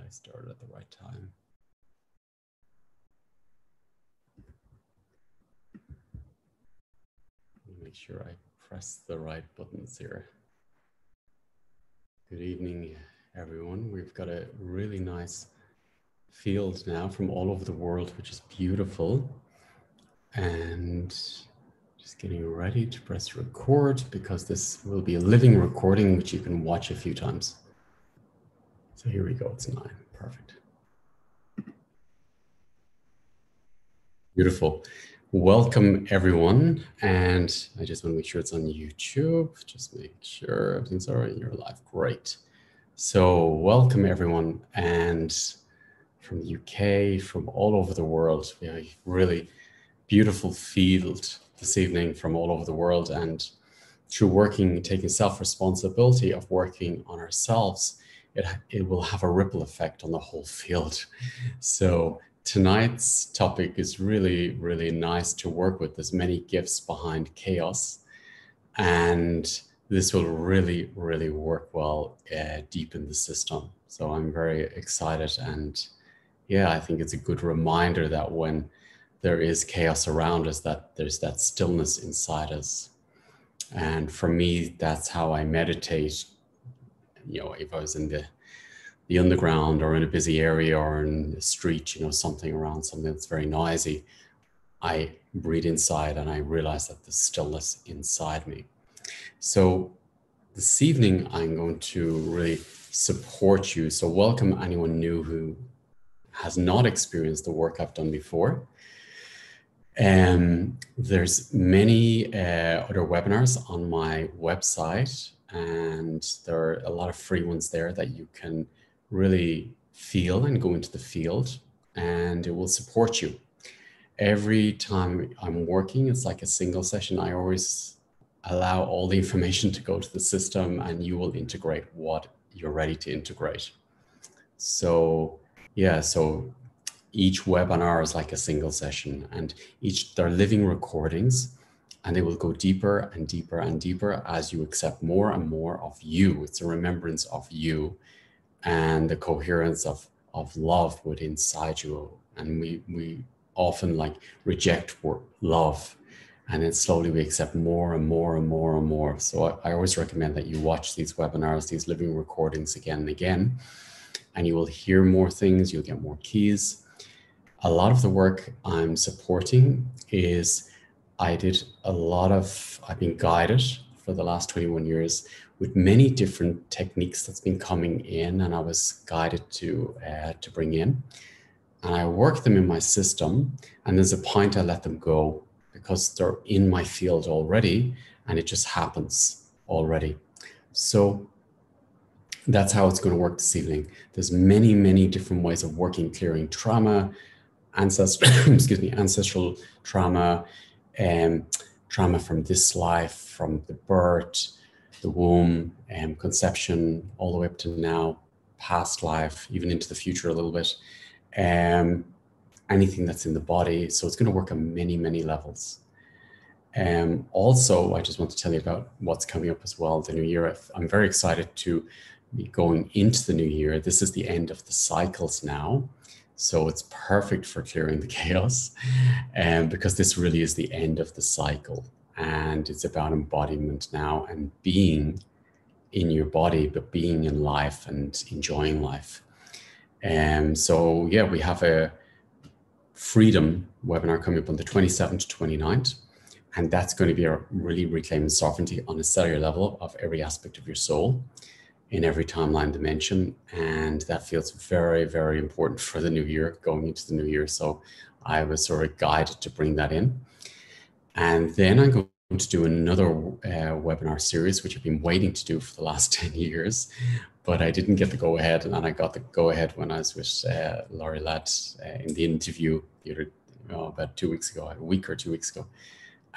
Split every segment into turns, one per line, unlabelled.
I started at the right time. Make sure I press the right buttons here. Good evening, everyone. We've got a really nice field now from all over the world, which is beautiful. And just getting ready to press record because this will be a living recording, which you can watch a few times. So here we go, it's 9, perfect. Beautiful. Welcome everyone. And I just want to make sure it's on YouTube. Just make sure everything's all right. You're live. Great. So welcome everyone. And from the UK, from all over the world, we have a really beautiful field this evening from all over the world. And through working, taking self-responsibility of working on ourselves, it will have a ripple effect on the whole field. So tonight's topic is really, really nice to work with. There's many gifts behind chaos, and this will really, really work well deep in the system. So I'm very excited, and yeah, I think it's a good reminder that when there is chaos around us, that there's that stillness inside us. And for me, that's how I meditate. You know, if I was in the underground or in a busy area or in the street, you know, something that's very noisy, I breathe inside and I realize that there's stillness inside me. So this evening, I'm going to really support you. So welcome anyone new who has not experienced the work I've done before. There's many other webinars on my website, and there are a lot of free ones there that you can really feel and go into the field, and it will support you. Every time I'm working, it's like a single session. I always allow all the information to go to the system, and you will integrate what you're ready to integrate. So yeah, so each webinar is like a single session, and they're living recordings, and they will go deeper and deeper and deeper as you accept more and more of you. It's a remembrance of you and the coherence of love within inside you. And we often like reject love, and then slowly we accept more and more and more and more. So I always recommend that you watch these webinars, these living recordings again and again, and you will hear more things, you'll get more keys. A lot of the work I'm supporting is I've been guided for the last 21 years with many different techniques that's been coming in, and I was guided to bring in. And I work them in my system, and there's a point I let them go because they're in my field already, and it just happens already. So that's how it's going to work this evening. There's many, many different ways of working, clearing trauma, ancestral trauma, trauma from this life, from the birth, the womb, conception, all the way up to now, past life, even into the future a little bit, anything that's in the body. So it's going to work on many, many levels. Also, I just want to tell you about what's coming up as well, the new year. I'm very excited to be going into the new year. This is the end of the cycles now. So it's perfect for clearing the chaos, because this really is the end of the cycle, and it's about embodiment now and being in your body, but being in life and enjoying life. So yeah, we have a freedom webinar coming up on the 27th to 29th, and that's going to be a really reclaiming sovereignty on a cellular level of every aspect of your soul in every timeline dimension. And that feels very, very important for the new year, going into the new year. So I was sort of guided to bring that in. And then I'm going to do another webinar series, which I've been waiting to do for the last 10 years, but I didn't get the go ahead. And then I got the go ahead when I was with Laurie Ladd in the interview about 2 weeks ago, a week or 2 weeks ago.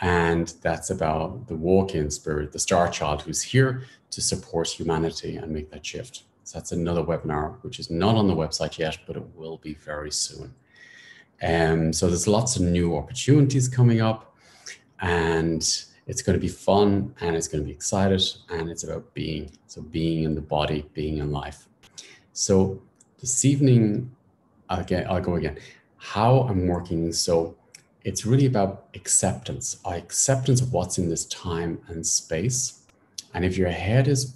And that's about the walk-in spirit, the star child who's here to support humanity and make that shift. So that's another webinar, which is not on the website yet, but it will be very soon. So there's lots of new opportunities coming up, and it's going to be fun, and it's going to be excited, and it's about being. So being in the body, being in life. So this evening, I'll go again. How I'm working. So it's really about acceptance, acceptance of what's in this time and space. And if your head is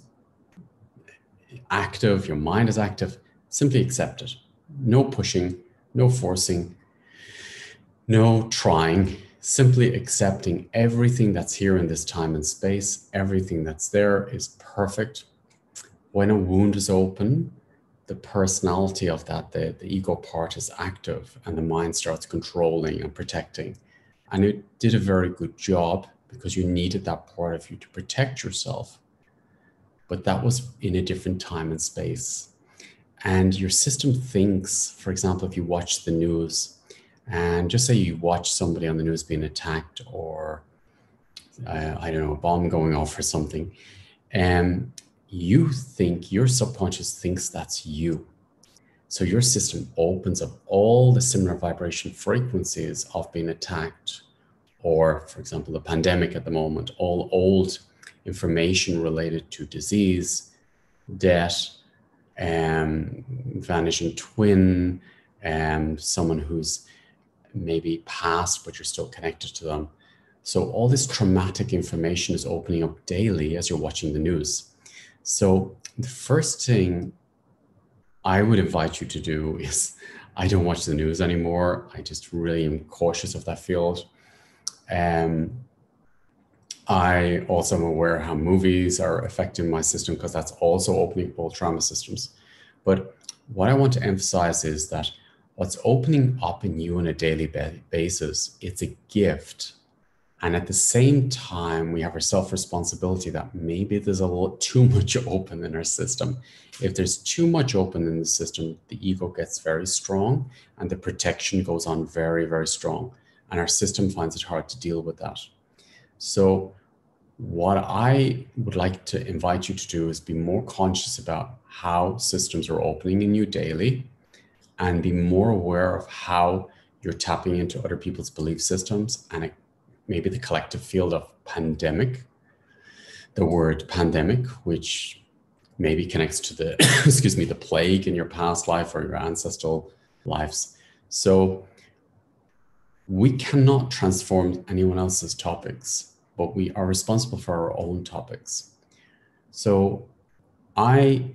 active, your mind is active, simply accept it. No pushing, no forcing, no trying, simply accepting everything that's here in this time and space. Everything that's there is perfect. When a wound is open, the personality of that, the ego part is active and the mind starts controlling and protecting. And it did a very good job because you needed that part of you to protect yourself. But that was in a different time and space. And your system thinks, for example, if you watch the news, and just say you watch somebody on the news being attacked, or I don't know, a bomb going off or something, you think, your subconscious thinks that's you. So your system opens up all the similar vibration frequencies of being attacked, or for example, the pandemic at the moment, all old information related to disease, death, vanishing twin, someone who's maybe passed, but you're still connected to them. So all this traumatic information is opening up daily as you're watching the news. So the first thing I would invite you to do is, I don't watch the news anymore. I just really am cautious of that field. I also am aware how movies are affecting my system, because that's also opening up all trauma systems. But what I want to emphasize is that what's opening up in you on a daily basis, it's a gift. And at the same time, we have our self-responsibility that maybe there's a little too much open in our system. If there's too much open in the system, the ego gets very strong and the protection goes on very, very strong. And our system finds it hard to deal with that. So what I would like to invite you to do is be more conscious about how systems are opening in you daily, and be more aware of how you're tapping into other people's belief systems and maybe the collective field of pandemic, the word pandemic, which maybe connects to the, excuse me, the plague in your past life or your ancestral lives. So we cannot transform anyone else's topics, but we are responsible for our own topics. So I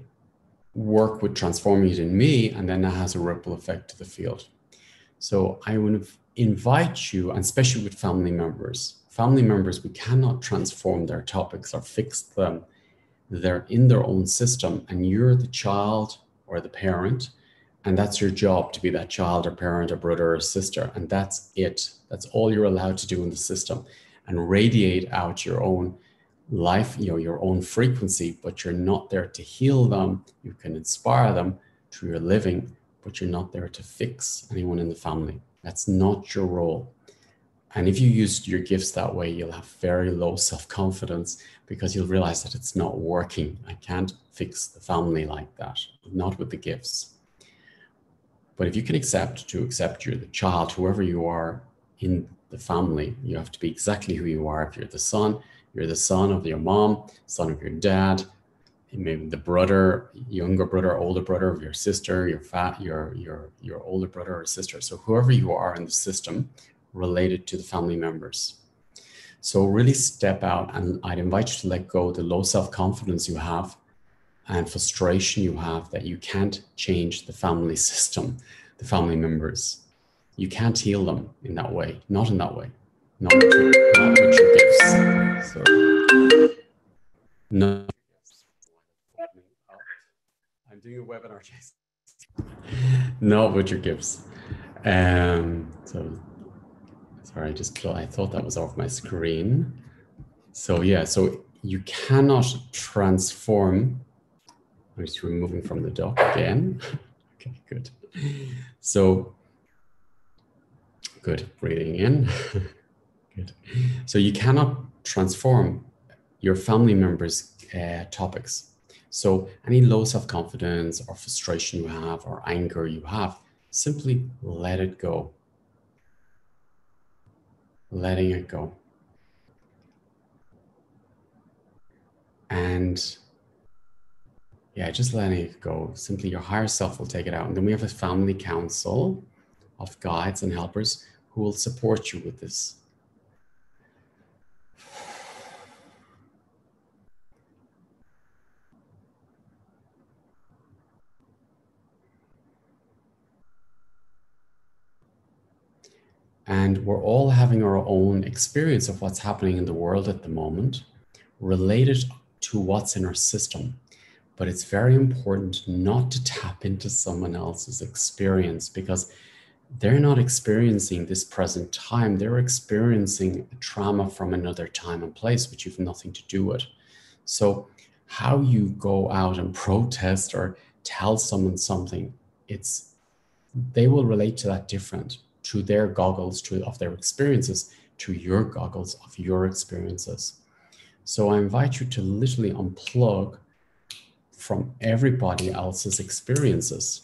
work with transforming it in me, and then that has a ripple effect to the field. So I would invite you, and especially with family members, we cannot transform their topics or fix them. They're in their own system, and you're the child or the parent, and that's your job, to be that child or parent or brother or sister. And that's it. That's all you're allowed to do in the system, and radiate out your own life, your own frequency, but you're not there to heal them. You can inspire them through your living, but you're not there to fix anyone in the family. That's not your role. And if you use your gifts that way, you'll have very low self-confidence, because you'll realize that it's not working. I can't fix the family like that, not with the gifts. But if you can accept you're the child, whoever you are in the family, you have to be exactly who you are. If you're the son of your mom, son of your dad, maybe the brother, younger brother, older brother of your sister, your older brother or sister. So whoever you are in the system related to the family members. So really step out, and I'd invite you to let go the low self-confidence you have and frustration you have that you can't change the family system, the family members. You can't heal them in that way, not in that way, not with your gifts. So, no. I'm doing a webinar, Jason. Not with your gifts. So sorry, I thought that was off my screen. So yeah, so you cannot transform. I'm just removing from the dock again. Okay, good. So good, breathing in. Good. So you cannot transform your family members' topics. So any low self-confidence or frustration you have or anger you have, simply let it go. Letting it go. And Yeah, just letting it go. Simply your higher self will take it out. And then we have a family council of guides and helpers who will support you with this. And we're all having our own experience of what's happening in the world at the moment, related to what's in our system. But it's very important not to tap into someone else's experience, because they're not experiencing this present time. They're experiencing trauma from another time and place, which you've nothing to do with. So how you go out and protest or tell someone something, they will relate to that different, to their goggles of their experiences, to your goggles of your experiences. So I invite you to literally unplug from everybody else's experiences.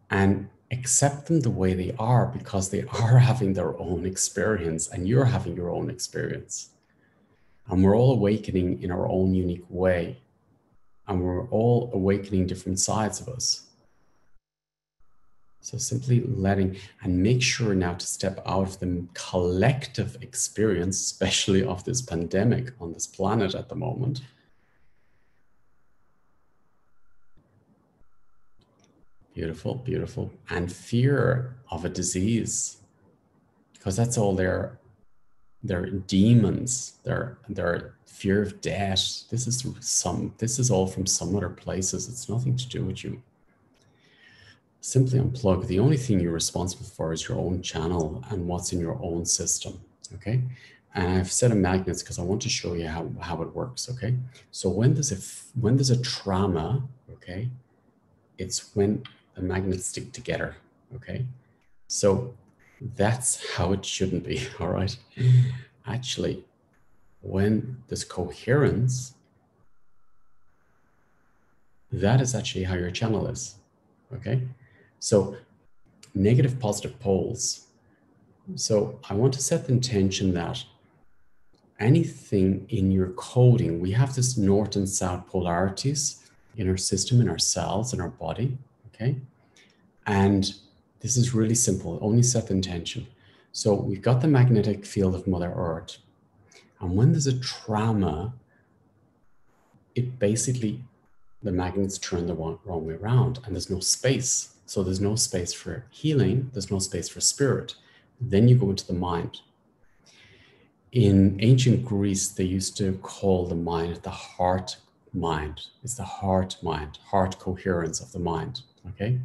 And accept them the way they are, because they are having their own experience and you're having your own experience. And we're all awakening in our own unique way. And we're all awakening different sides of us. So simply letting, and make sure now to step out of the collective experience, especially of this pandemic on this planet at the moment. Beautiful, beautiful. And fear of a disease, because that's all they're demons. They're fear of death. This is all from some other places. It's nothing to do with you. Simply unplug. The only thing you're responsible for is your own channel and what's in your own system. Okay. And I've set a magnets because I want to show you how it works. Okay. So when there's a trauma, okay, it's when the magnets stick together. Okay. So that's how it shouldn't be. All right. Actually, when there's coherence, that is actually how your channel is. Okay. So negative, positive poles. So I want to set the intention that anything in your coding, we have this north and south polarities in our system, in our cells, in our body. Okay. And this is really simple. Only set the intention. So we've got the magnetic field of Mother Earth. And when there's a trauma, it basically, the magnets turn the wrong way around and there's no space. So there's no space for healing. There's no space for spirit. Then you go into the mind. In ancient Greece, they used to call the mind the heart mind. It's the heart mind, heart coherence of the mind. Okay.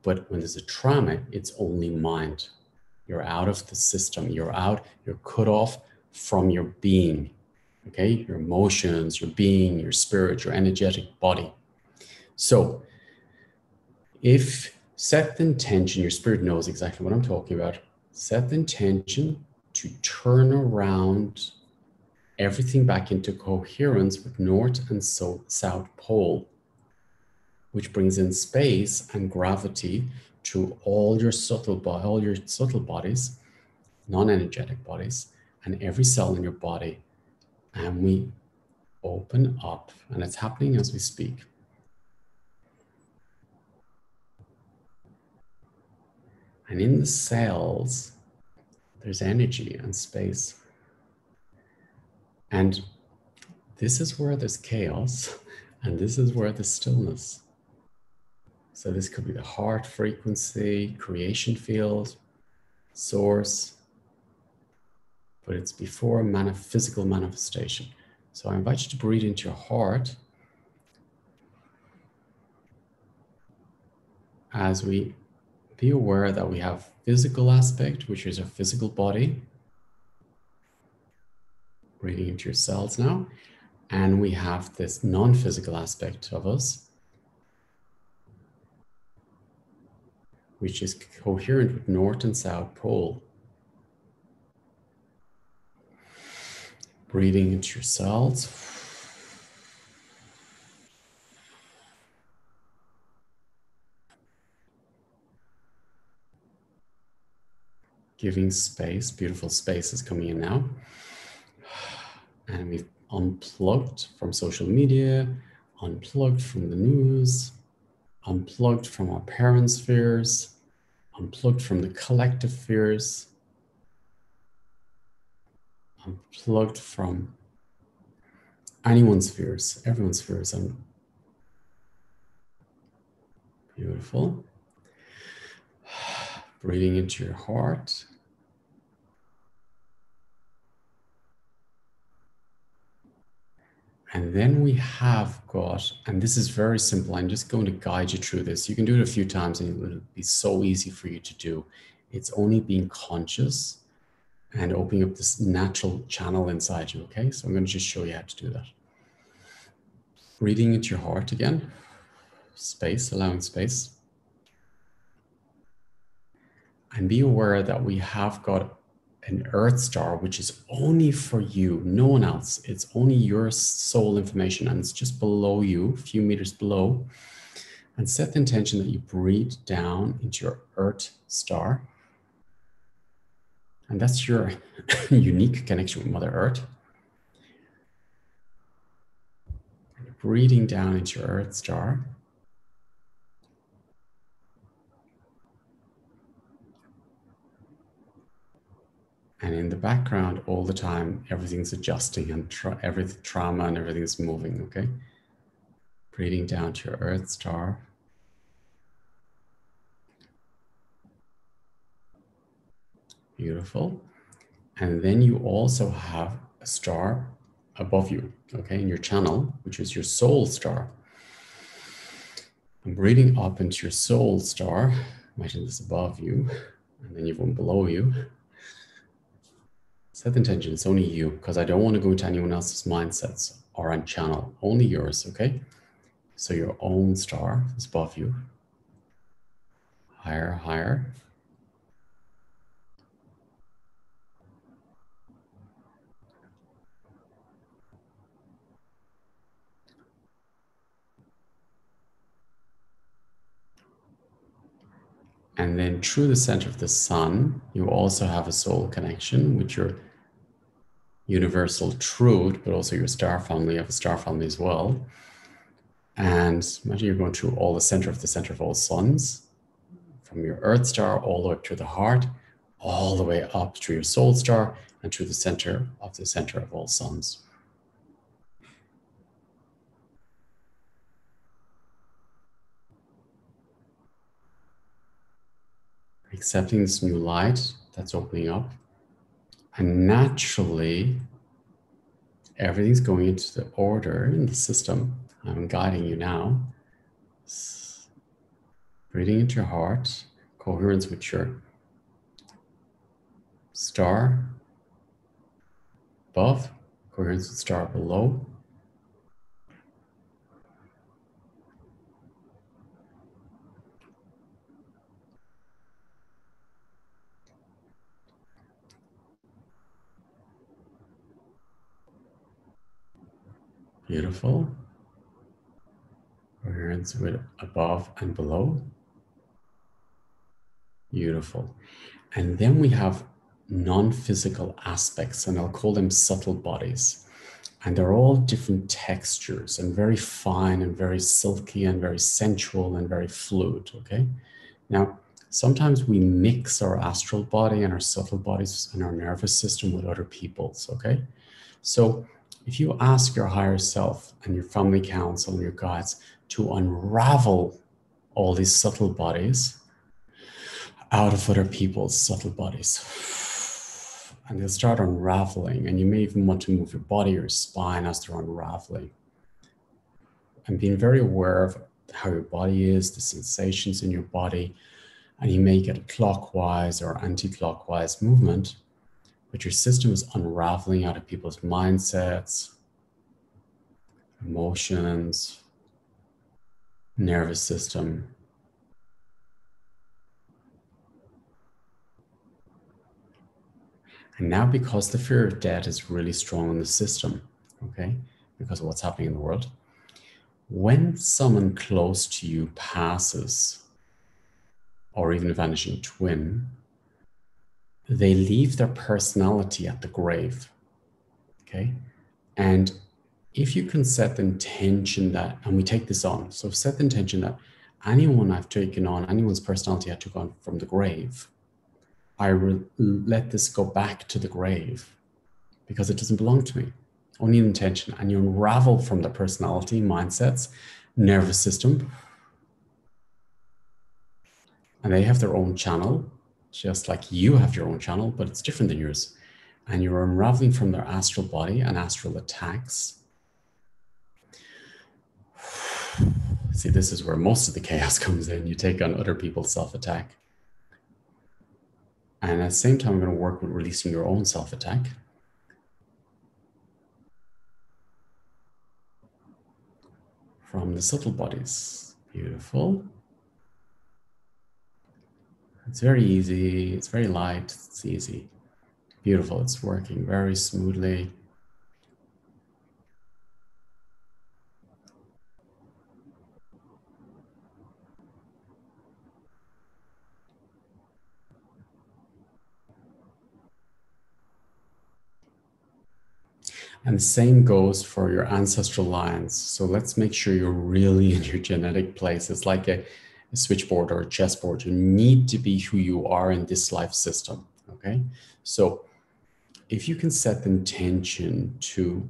But when there's a trauma, it's only mind. You're out of the system. You're cut off from your being. Okay. Your emotions, your being, your spirit, your energetic body. So if set the intention, your spirit knows exactly what I'm talking about. Set the intention to turn around everything back into coherence with north and south pole, which brings in space and gravity to all your subtle bodies, non-energetic bodies, and every cell in your body. And we open up, and it's happening as we speak. And in the cells, there's energy and space. And this is where there's chaos, and this is where there's stillness. So this could be the heart frequency, creation field, source, but it's before physical manifestation. So I invite you to breathe into your heart as we be aware that we have physical aspect, which is our physical body. Breathing into your cells now. And we have this non-physical aspect of us, which is coherent with north and south pole. Breathing into your cells. giving space. Beautiful space is coming in now. And we've unplugged from social media, unplugged from the news, unplugged from our parents' fears, unplugged from the collective fears, unplugged from anyone's fears, everyone's fears. Beautiful. Breathing into your heart. And then we have got, and this is very simple, I'm just going to guide you through this. You can do it a few times and it will be so easy for you to do. It's only being conscious and opening up this natural channel inside you, okay? So I'm going to just show you how to do that. Breathing into your heart again. Space, allowing space. And be aware that we have got an earth star, which is only for you, no one else. It's only your soul information, and it's just below you, a few meters below. And set the intention that you breathe down into your earth star. And that's your unique connection with Mother Earth. Breathing down into your earth star. And in the background, all the time, everything's adjusting and every trauma and everything's moving, okay? Breathing down to your earth star. Beautiful. And then you also have a star above you, okay, in your channel, which is your soul star. I'm breathing up into your soul star. Imagine this above you, and then you've one below you. Set the intention, it's only you, because I don't want to go into anyone else's mindsets or on channel, only yours, okay? So your own star is above you. Higher, higher. And then through the center of the sun, you also have a soul connection with your universal truth, but also your star family. You have a star family as well. And imagine you're going through all the center of all suns, from your earth star all the way up to the heart, all the way up to your soul star and to the center of all suns. Accepting this new light that's opening up. And naturally, everything's going into the order in the system. I'm guiding you now. Breathing into your heart, coherence with your star above, coherence with star below. Beautiful. Coherence with above and below. Beautiful. And then we have non-physical aspects, and I'll call them subtle bodies. And they're all different textures and very fine and very silky and very sensual and very fluid, okay? Now, sometimes we mix our astral body and our subtle bodies and our nervous system with other people's, okay? So if you ask your higher self and your family council and your guides to unravel all these subtle bodies out of other people's subtle bodies, and they'll start unraveling, and you may even want to move your body or spine as they're unraveling. And being very aware of how your body is, the sensations in your body, and you may get a clockwise or anti-clockwise movement, but your system is unraveling out of people's mindsets, emotions, nervous system. And now, because the fear of death is really strong in the system, okay, because of what's happening in the world, when someone close to you passes, or even a vanishing twin, they leave their personality at the grave, okay? And if you can set the intention that, and we take this on, so set the intention that anyone I've taken on, anyone's personality I took on from the grave, let this go back to the grave because it doesn't belong to me. Only an intention. And you unravel from the personality, mindsets, nervous system. And they have their own channel, just like you have your own channel, but it's different than yours. And you're unraveling from their astral body and astral attacks. See, this is where most of the chaos comes in. You take on other people's self-attack. And at the same time, I'm going to work with releasing your own self-attack. From the subtle bodies. Beautiful. It's very easy. It's very light. It's easy. Beautiful. It's working very smoothly. And the same goes for your ancestral lines. So let's make sure you're really in your genetic place. It's like a switchboard or a chessboard. You need to be who you are in this life system, okay? So if you can set the intention to,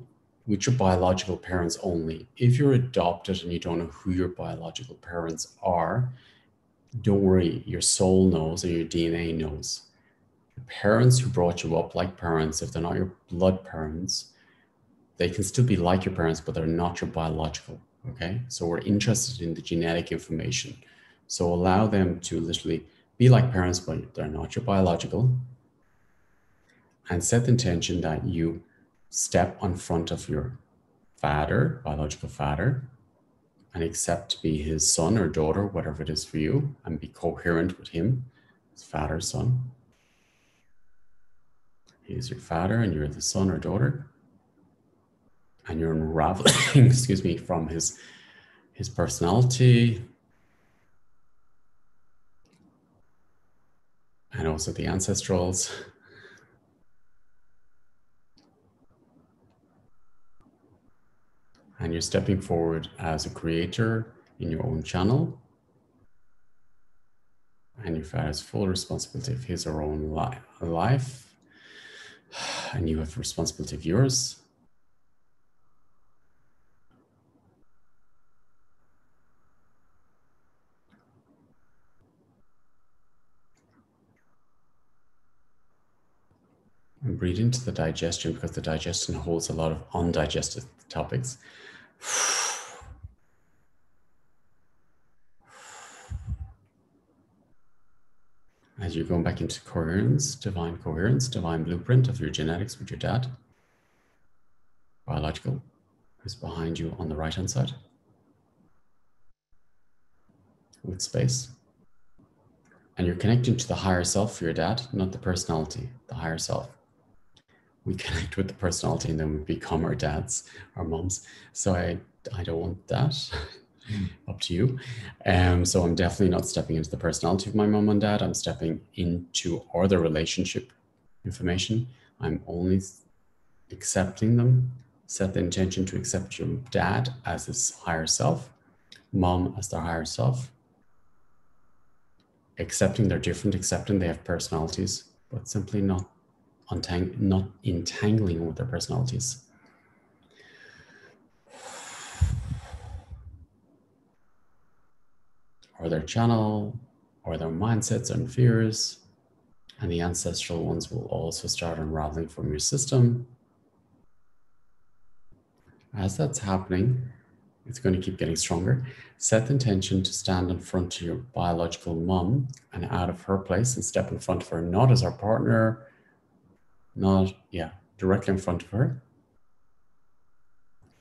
with your biological parents only, if you're adopted and you don't know who your biological parents are, don't worry, your soul knows or your DNA knows. The parents who brought you up like parents, if they're not your blood parents, they can still be like your parents, but they're not your biological, okay? So we're interested in the genetic information. So allow them to literally be like parents, but they're not your biological. And set the intention that you step on front of your father, biological father, and accept to be his son or daughter, whatever it is for you, and be coherent with him, his father, son. He's your father and you're the son or daughter. And you're unraveling, excuse me, from his personality and also the ancestrals. And you're stepping forward as a creator in your own channel. And your father has full responsibility of his or her own life. And you have responsibility of yours. And breathe into the digestion, because the digestion holds a lot of undigested topics. As you're going back into coherence, divine blueprint of your genetics with your dad, biological, who's behind you on the right-hand side with space. And you're connecting to the higher self for your dad, not the personality, the higher self. We connect with the personality and then we become our dads, our moms. So I don't want that. Up to you. So I'm definitely not stepping into the personality of my mom and dad. I'm stepping into other relationship information. I'm only accepting them. Set the intention to accept your dad as his higher self, mom as their higher self. Accepting they're different, accepting they have personalities, but simply not entangling with their personalities. Or their channel, or their mindsets and fears. And the ancestral ones will also start unraveling from your system. As that's happening, it's going to keep getting stronger. Set the intention to stand in front of your biological mom and out of her place and step in front of her, not as our partner, directly in front of her,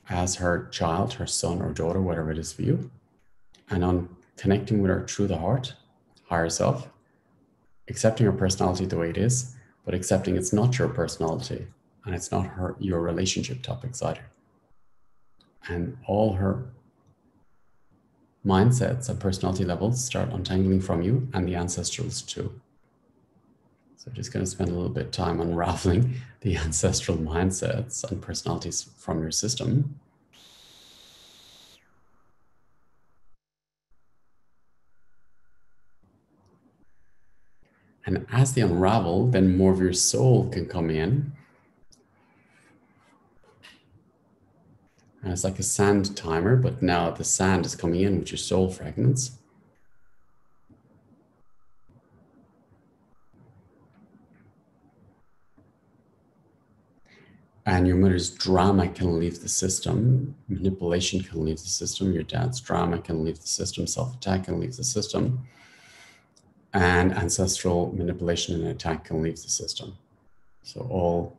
as her child, her son or daughter, whatever it is for you. And on connecting with her through the heart, higher self, accepting her personality the way it is, but accepting it's not your personality and it's not your relationship topics either. And all her mindsets and personality levels start untangling from you and the ancestrals too. So just going to spend a little bit of time unraveling the ancestral mindsets and personalities from your system. And as they unravel, then more of your soul can come in. And it's like a sand timer, but now the sand is coming in with your soul fragments. And your mother's drama can leave the system. Manipulation can leave the system. Your dad's drama can leave the system. Self-attack can leave the system. And ancestral manipulation and attack can leave the system. So all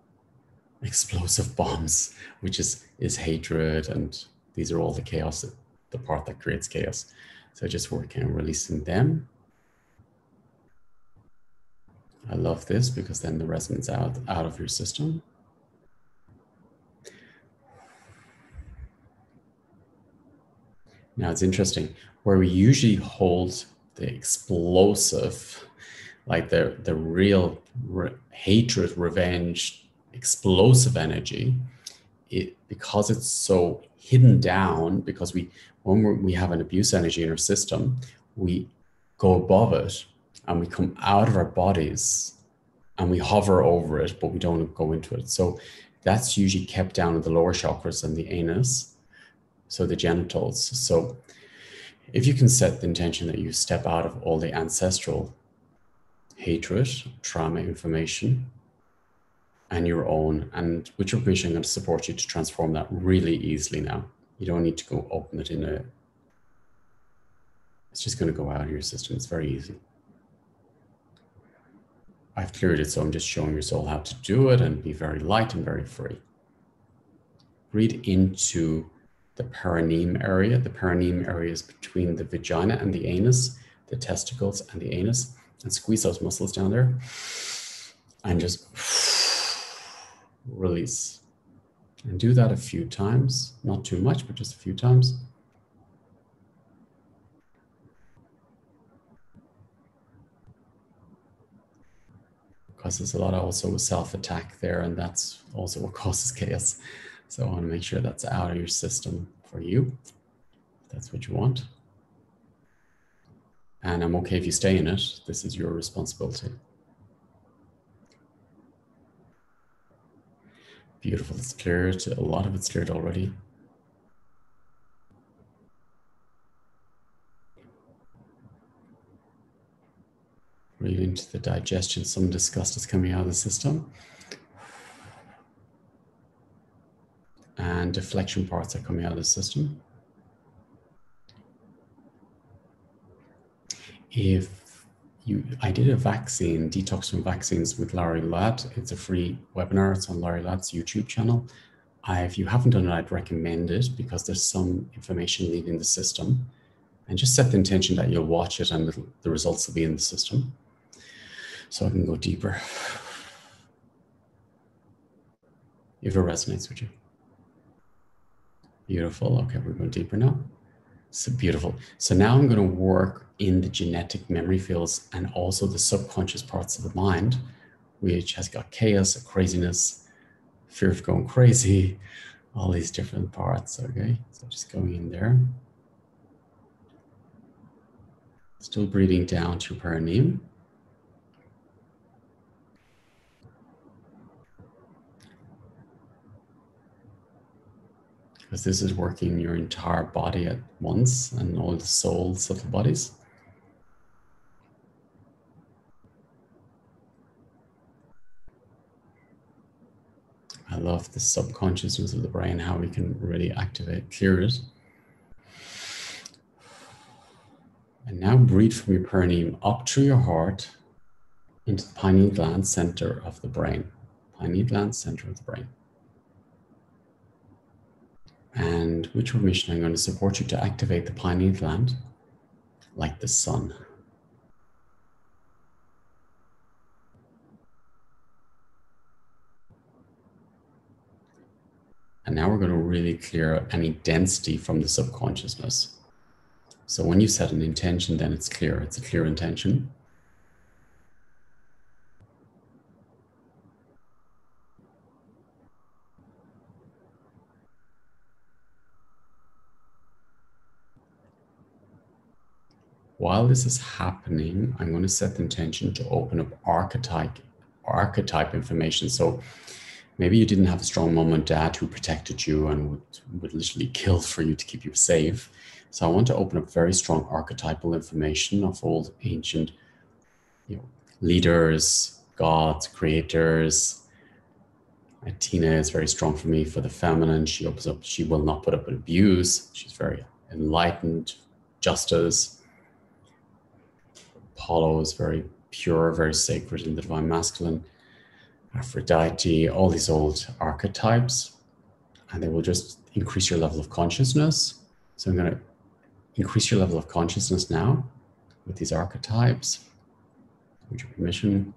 explosive bombs, which is hatred, and these are all the chaos, the part that creates chaos. So just working on releasing them. I love this because then the resonance out of your system. Now it's interesting, where we usually hold the explosive, like the real hatred, revenge, explosive energy, because it's so hidden down, because when we have an abuse energy in our system, we go above it and we come out of our bodies and we hover over it, but we don't go into it. So that's usually kept down in the lower chakras and the anus, so the genitals. So if you can set the intention that you step out of all the ancestral hatred, trauma, information, and your own, and with your permission, I'm going to support you to transform that really easily now. You don't need to go open it it's just going to go out of your system. It's very easy. I've cleared it, so I'm just showing your soul how to do it and be very light and very free. Breathe into the perineum area. The perineum area is between the vagina and the anus, the testicles and the anus, and squeeze those muscles down there and just release. And do that a few times, not too much, but just a few times. Because there's a lot of also self-attack there, and that's also what causes chaos. So I want to make sure that's out of your system for you, if that's what you want. And I'm okay if you stay in it. This is your responsibility. Beautiful, it's cleared. A lot of it's cleared already. Breathe into the digestion. Some disgust is coming out of the system. And deflection parts are coming out of the system. I did a vaccine, detox from vaccines with Larry Ladd. It's a free webinar. It's on Larry Ladd's YouTube channel. If you haven't done it, I'd recommend it because there's some information leaving the system. And just set the intention that you'll watch it and the results will be in the system. So I can go deeper if it resonates with you. Beautiful. Okay, we're going deeper now. So beautiful. So now I'm going to work in the genetic memory fields and also the subconscious parts of the mind, which has got chaos, craziness, fear of going crazy, all these different parts. Okay, so just going in there. Still breathing down to perineum. Because this is working your entire body at once and all the soul subtle bodies. I love the subconsciousness of the brain, how we can really activate, clear it. And now breathe from your perineum up through your heart into the pineal gland center of the brain. Pineal gland center of the brain. And with your permission, I'm going to support you to activate the pineal gland like the sun. And now we're going to really clear any density from the subconsciousness. So when you set an intention, then it's clear. It's a clear intention. while this is happening, I'm going to set the intention to open up archetype information. So maybe you didn't have a strong mom and dad who protected you and would literally kill for you to keep you safe. So I want to open up very strong archetypal information of old ancient, leaders, gods, creators. Tina is very strong for me for the feminine. She opens up, she will not put up with abuse. She's very enlightened, justice. Apollo is very pure, very sacred in the divine masculine. Aphrodite, all these old archetypes, and they will just increase your level of consciousness. So I'm going to increase your level of consciousness now with these archetypes. With your permission.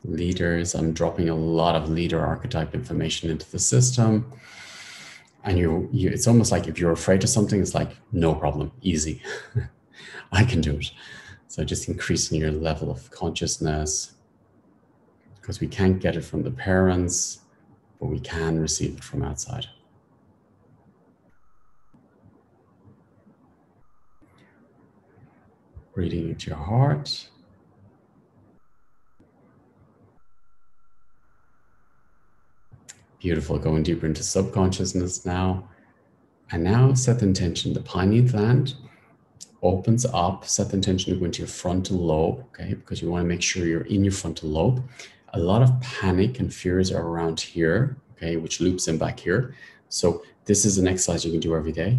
Leaders, I'm dropping a lot of leader archetype information into the system. And it's almost like if you're afraid of something, it's like, no problem, easy. I can do it. So just increasing your level of consciousness, because we can't get it from the parents, but we can receive it from outside. Breathing into your heart. Beautiful, going deeper into subconsciousness now. And now set the intention, the pineal gland opens up, set the intention to go into your frontal lobe, okay? Because you want to make sure you're in your frontal lobe. A lot of panic and fears are around here, okay, which loops in back here. So this is an exercise you can do every day.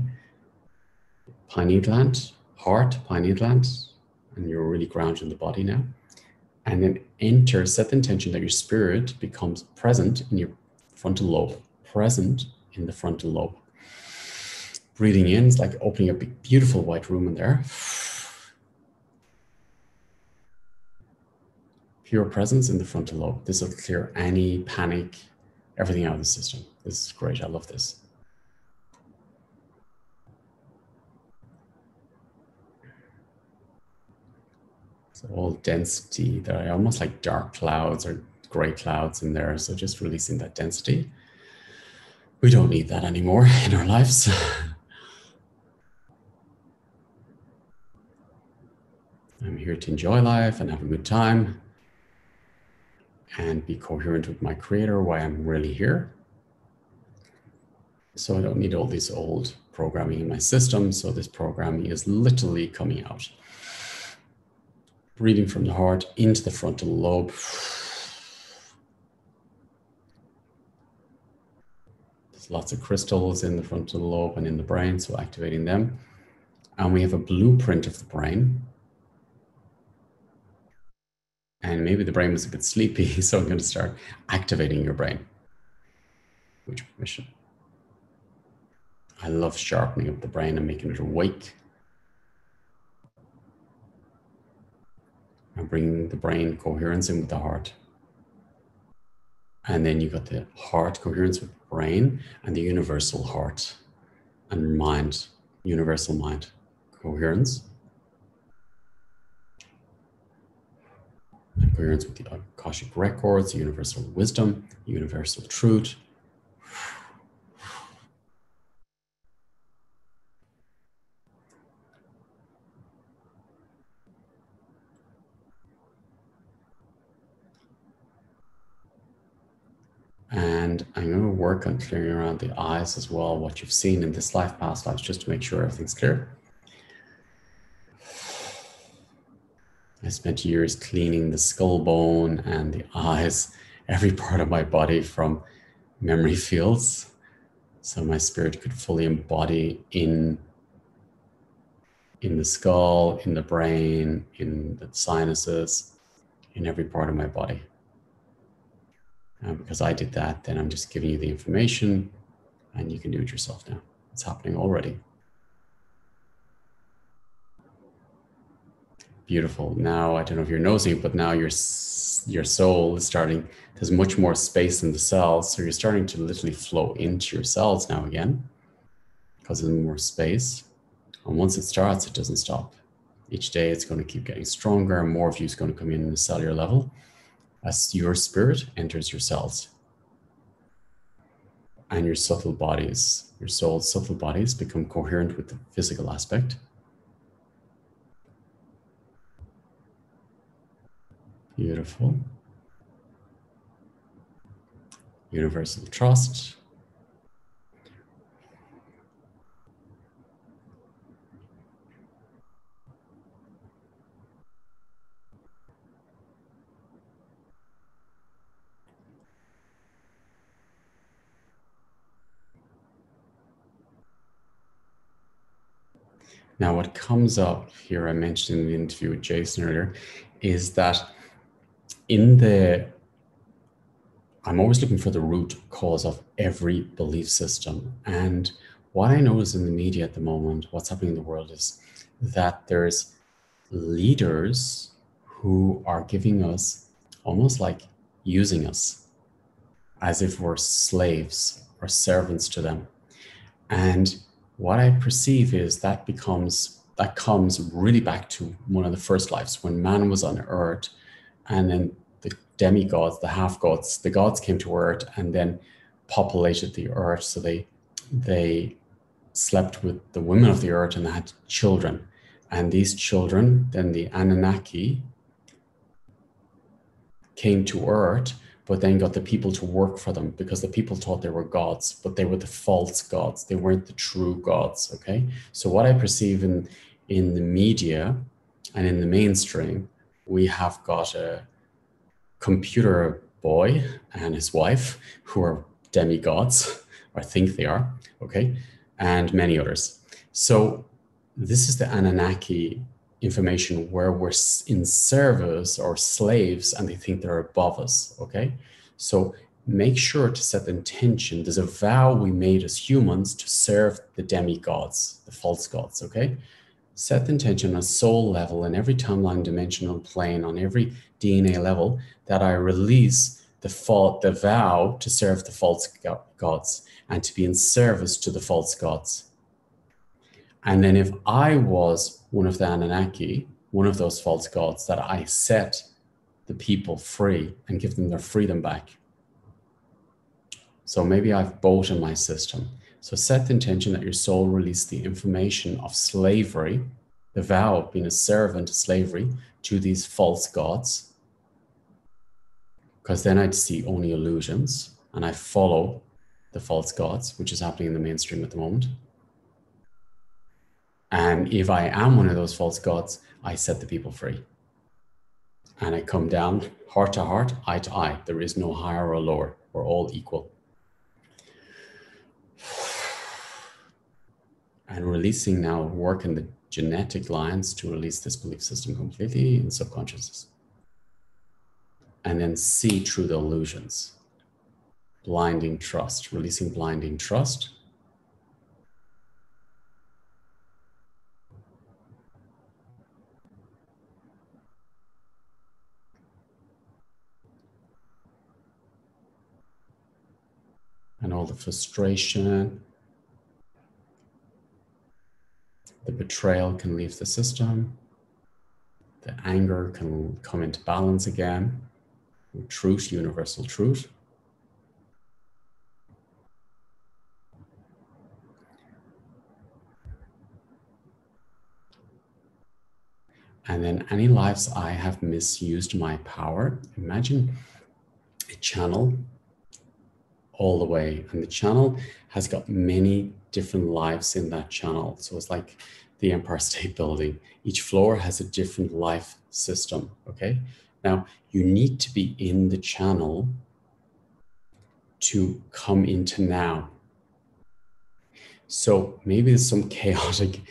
Pineal gland, heart, pineal gland, and you're really grounded in the body now. And then set the intention that your spirit becomes present in your frontal lobe, present in the frontal lobe. Breathing in is like opening up a beautiful white room in there. Pure presence in the frontal lobe. This will clear any panic, everything out of the system. This is great. I love this. So all density, there are almost like dark clouds or gray clouds in there. So just releasing that density. We don't need that anymore in our lives. I'm here to enjoy life and have a good time and be coherent with my creator, why I'm really here. So I don't need all this old programming in my system. So this programming is literally coming out. Breathing from the heart into the frontal lobe. There's lots of crystals in the frontal lobe and in the brain, so activating them. And we have a blueprint of the brain. And maybe the brain was a bit sleepy, so I'm going to start activating your brain. With your permission. I love sharpening up the brain and making it awake. And bringing the brain coherence in with the heart. And then you got the heart coherence with the brain and the universal heart and mind, universal mind coherence. And coherence with the Akashic records, the universal wisdom, the universal truth. And I'm going to work on clearing around the eyes as well, what you've seen in this life, past lives, just to make sure everything's clear. I spent years cleaning the skull bone and the eyes, every part of my body from memory fields. So my spirit could fully embody in the skull, in the brain, in the sinuses, in every part of my body. And because I did that, then I'm just giving you the information and you can do it yourself now. It's happening already. Beautiful. Now, I don't know if you're nosing, but now your soul is starting, there's much more space in the cells. So you're starting to literally flow into your cells now again because there's more space. And once it starts, it doesn't stop. Each day it's going to keep getting stronger and more of you is going to come in the cellular level as your spirit enters your cells. and your subtle bodies, your soul's subtle bodies become coherent with the physical aspect. Beautiful. Universal trust. Now, what comes up here, I mentioned in the interview with Jason earlier, is that I'm always looking for the root cause of every belief system. And what I notice in the media at the moment, what's happening in the world, is that there's leaders who are giving us, almost like using us, as if we're slaves or servants to them. And what I perceive is that comes really back to one of the first lives when man was on earth, and then the demigods, the half gods, the gods came to earth and then populated the earth. So they slept with the women of the earth and they had children. And these children, then the Anunnaki, came to earth, but then got the people to work for them because the people thought they were gods, but they were the false gods. They weren't the true gods, okay? So what I perceive in the media and in the mainstream, we have got a computer boy and his wife who are demigods, or think they are, okay? And many others. So this is the Anunnaki information where we're in service or slaves and they think they're above us, okay? So make sure to set the intention. There's a vow we made as humans to serve the demigods, the false gods, okay? Set the intention on a soul level in every timeline, dimensional plane, on every DNA level, that I release the vow to serve the false gods and to be in service to the false gods. And then if I was one of the Anunnaki, one of those false gods, that I set the people free and give them their freedom back. So maybe I've both in my system. So set the intention that your soul release the information of slavery, the vow of being a servant to slavery to these false gods, because then I'd see only illusions and I follow the false gods, which is happening in the mainstream at the moment. And if I am one of those false gods, I set the people free. And I come down heart to heart, eye to eye. There is no higher or lower. We're all equal. And releasing now, working the genetic lines to release this belief system completely in subconsciousness. And then see through the illusions. Blinding trust, releasing blinding trust. And all the frustration, the betrayal can leave the system. The anger can come into balance again. Truth, universal truth. And then any lives I have misused my power, imagine a channel all the way. And the channel has got many different lives in that channel. So it's like the Empire State Building. Each floor has a different life system, okay? Now, you need to be in the channel to come into now. So maybe there's some chaotic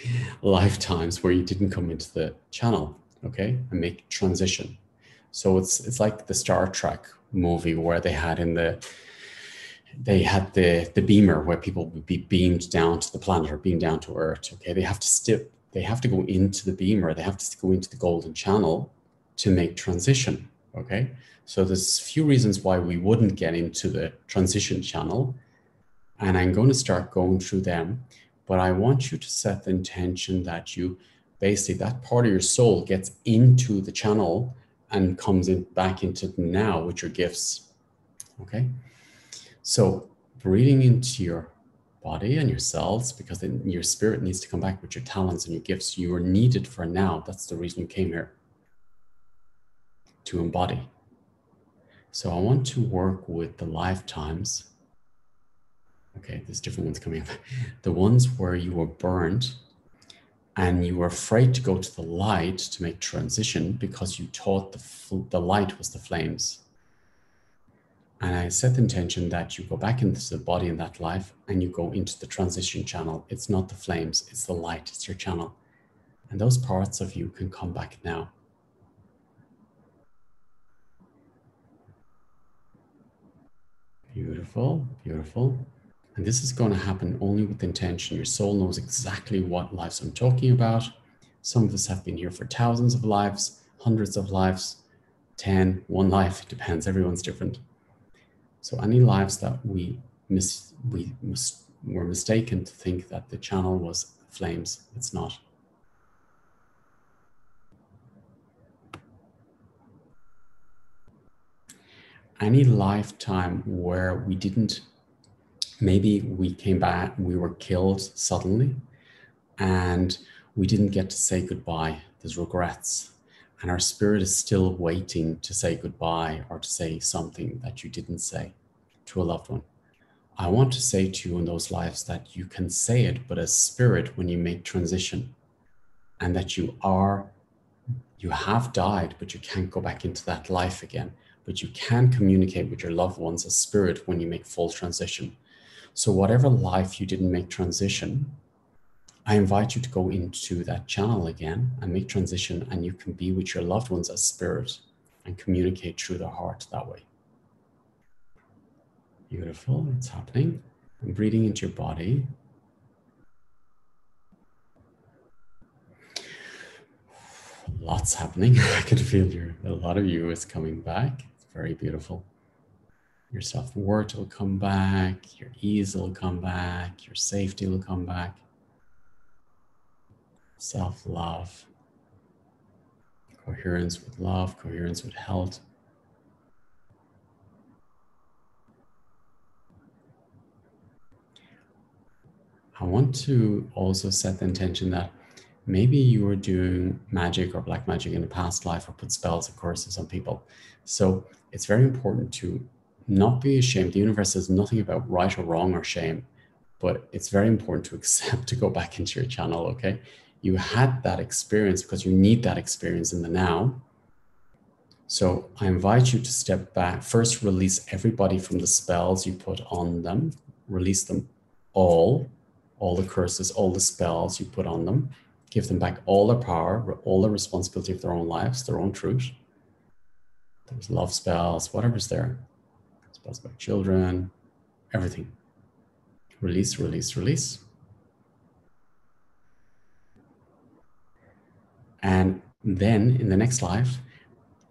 lifetimes where you didn't come into the channel, okay, and make transition. So it's like the Star Trek movie where they had the beamer where people would be beamed down to the planet or beamed down to Earth. Okay, they have to go into the beamer. They have to go into the golden channel to make transition. Okay, so there's a few reasons why we wouldn't get into the transition channel. And I'm going to start going through them, but I want you to set the intention that you basically, that part of your soul gets into the channel and comes in back into now with your gifts. Okay. So breathing into your body and your cells, because then your spirit needs to come back with your talents and your gifts. You are needed for now. That's the reason you came here, to embody. So I want to work with the lifetimes. Okay, there's different ones coming up. The ones where you were burned and you were afraid to go to the light to make transition because you thought the light was the flames. And I set the intention that you go back into the body in that life and you go into the transition channel. It's not the flames, it's the light, it's your channel. And those parts of you can come back now. Beautiful, beautiful. And this is going to happen only with intention. Your soul knows exactly what lives I'm talking about. Some of us have been here for thousands of lives, hundreds of lives, 10, one life, it depends, everyone's different. So any lives that we were mistaken to think that the channel was flames, it's not. Any lifetime where we didn't, maybe we came back, we were killed suddenly and we didn't get to say goodbye. There's regrets. And our spirit is still waiting to say goodbye or to say something that you didn't say to a loved one. I want to say to you in those lives that you can say it, but as spirit, when you make transition, and that you have died, but you can't go back into that life again, but you can communicate with your loved ones as spirit when you make full transition. So whatever life you didn't make transition, I invite you to go into that channel again and make transition, and you can be with your loved ones as spirit and communicate through their heart that way. Beautiful, it's happening. I'm breathing into your body. Lots happening. I can feel a lot of you is coming back. It's very beautiful. Your self-worth will come back, your ease will come back, your safety will come back. Self-love, coherence with love, coherence with health. I want to also set the intention that maybe you were doing magic or black magic in a past life or put spells or curses on people. So it's very important to not be ashamed. The universe says nothing about right or wrong or shame, but it's very important to accept to go back into your channel, okay? You had that experience because you need that experience in the now. So I invite you to step back. First, release everybody from the spells you put on them. Release them all the curses, all the spells you put on them. Give them back all their power, all the responsibility of their own lives, their own truth. There's love spells, whatever's there. Spells about children, everything. Release, release, release. And then in the next life,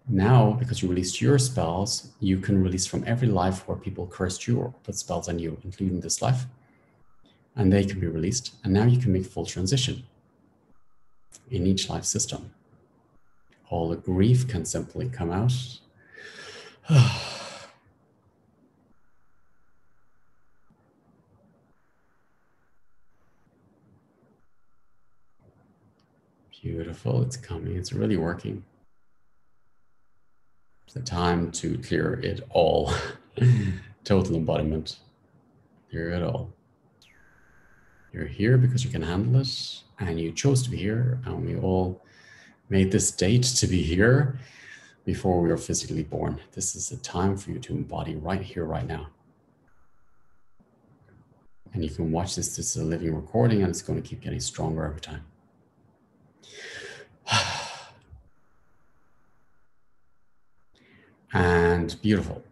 now, because you released your spells, you can release from every life where people cursed you or put spells on you, including this life. And they can be released. And now you can make full transition in each life system. All the grief can simply come out. Beautiful, it's coming, it's really working. It's the time to clear it all. Total embodiment. Clear it all. You're here because you can handle it, and you chose to be here, and we all made this date to be here before we were physically born. This is the time for you to embody right here, right now. And you can watch this. This is a living recording, and it's going to keep getting stronger every time. And beautiful.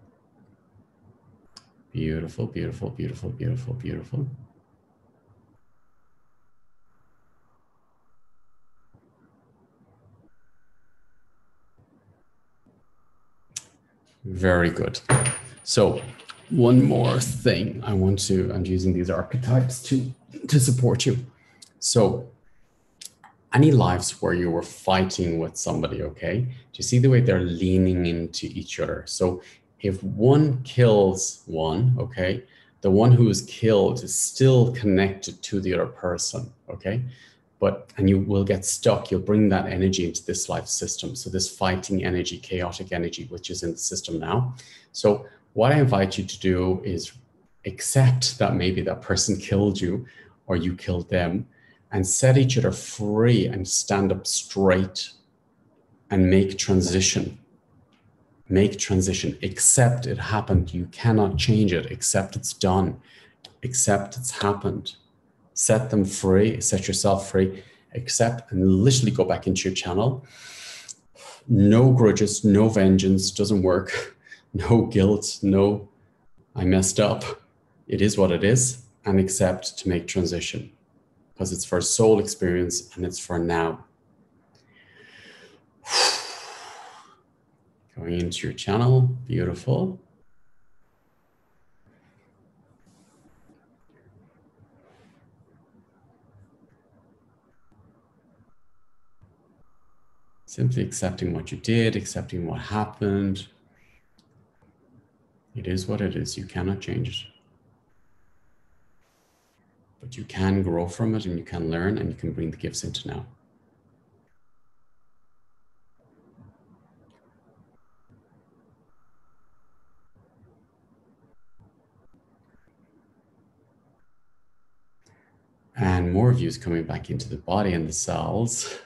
Beautiful, beautiful, beautiful, beautiful, beautiful. Very good. So one more thing I'm using these archetypes to support you. So any lives where you were fighting with somebody, okay? Do you see the way they're leaning into each other? So if one kills one, okay, The one who is killed is still connected to the other person, okay? And you will get stuck. You'll bring that energy into this life system. So this fighting energy, chaotic energy, which is in the system now. So what I invite you to do is accept that maybe that person killed you or you killed them, and set each other free and stand up straight and make transition. Make transition. Accept it happened. You cannot change it. Accept it's done. Accept it's happened. Set them free. Set yourself free. Accept and literally go back into your channel. No grudges, no vengeance, doesn't work. No guilt, no, I messed up. It is what it is. And accept to make transition, because it's for soul experience and it's for now. Going into your channel, beautiful. Simply accepting what you did, accepting what happened. It is what it is. You cannot change it. But you can grow from it, and you can learn, and you can bring the gifts into now. And more views coming back into the body and the cells.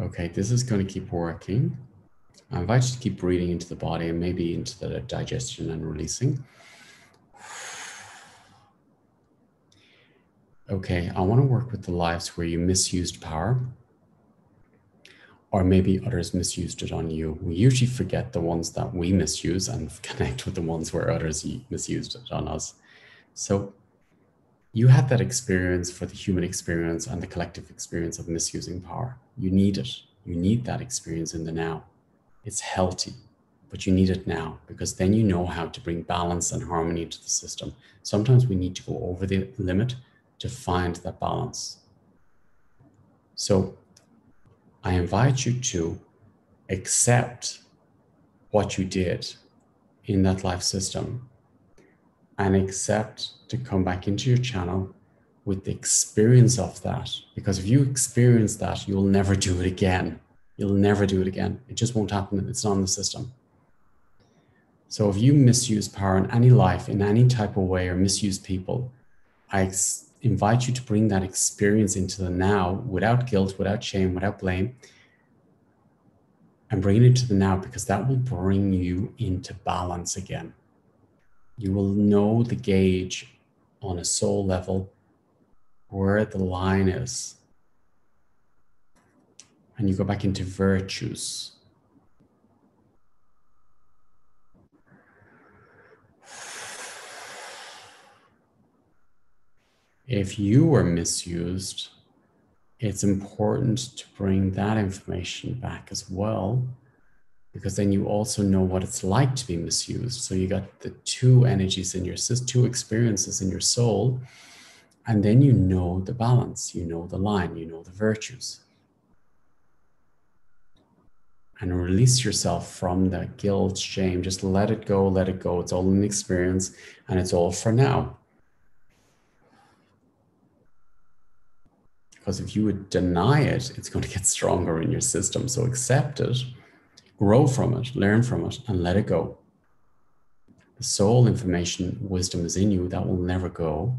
Okay, this is going to keep working. I invite you to keep breathing into the body and maybe into the digestion and releasing. Okay, I want to work with the lives where you misused power, or maybe others misused it on you. We usually forget the ones that we misuse and connect with the ones where others misused it on us. So you had that experience for the human experience and the collective experience of misusing power. You need it. You need that experience in the now. It's healthy, but you need it now, because then you know how to bring balance and harmony into the system. Sometimes we need to go over the limit to find that balance. So I invite you to accept what you did in that life system, and accept to come back into your channel with the experience of that. Because if you experience that, you'll never do it again. You'll never do it again. It just won't happen. It's not in the system. So if you misuse power in any life, in any type of way, or misuse people, I invite you to bring that experience into the now, without guilt, without shame, without blame, and bring it into the now, because that will bring you into balance again. You will know the gauge on a soul level where the line is. And you go back into virtues. If you were misused, it's important to bring that information back as well, because then you also know what it's like to be misused. So you got the two energies in your system, two experiences in your soul, and then you know the balance, you know the line, you know the virtues. And release yourself from that guilt, shame. Just let it go, let it go. It's all an experience, and it's all for now. Because if you would deny it, it's going to get stronger in your system. So accept it, grow from it, learn from it, and let it go. The soul information, wisdom is in you. That will never go.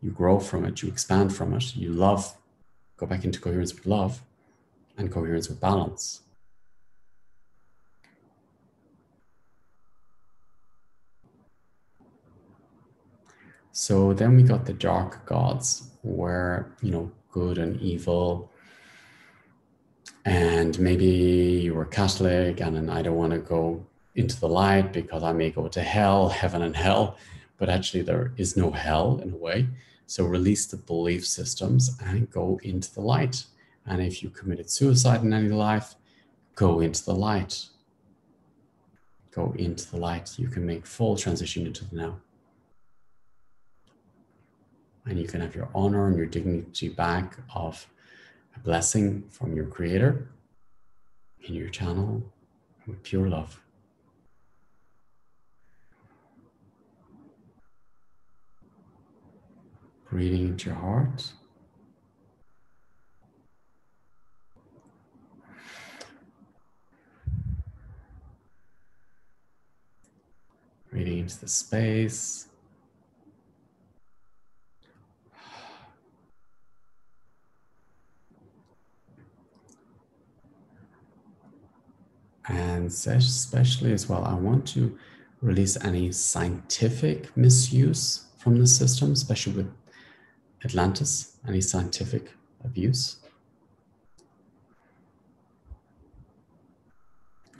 You grow from it, you expand from it, you love, go back into coherence with love and coherence with balance. So then we got the dark gods, where, you know, good and evil. And maybe you were Catholic and I don't want to go into the light because I may go to hell, heaven and hell, but actually there is no hell in a way. So release the belief systems and go into the light. And if you committed suicide in any life, go into the light. Go into the light. You can make full transition into the now. And you can have your honor and your dignity back of a blessing from your creator in your channel with pure love. Breathing into your heart. Breathing into the space. And especially as well, I want to release any scientific misuse from the system, especially with Atlantis, any scientific abuse.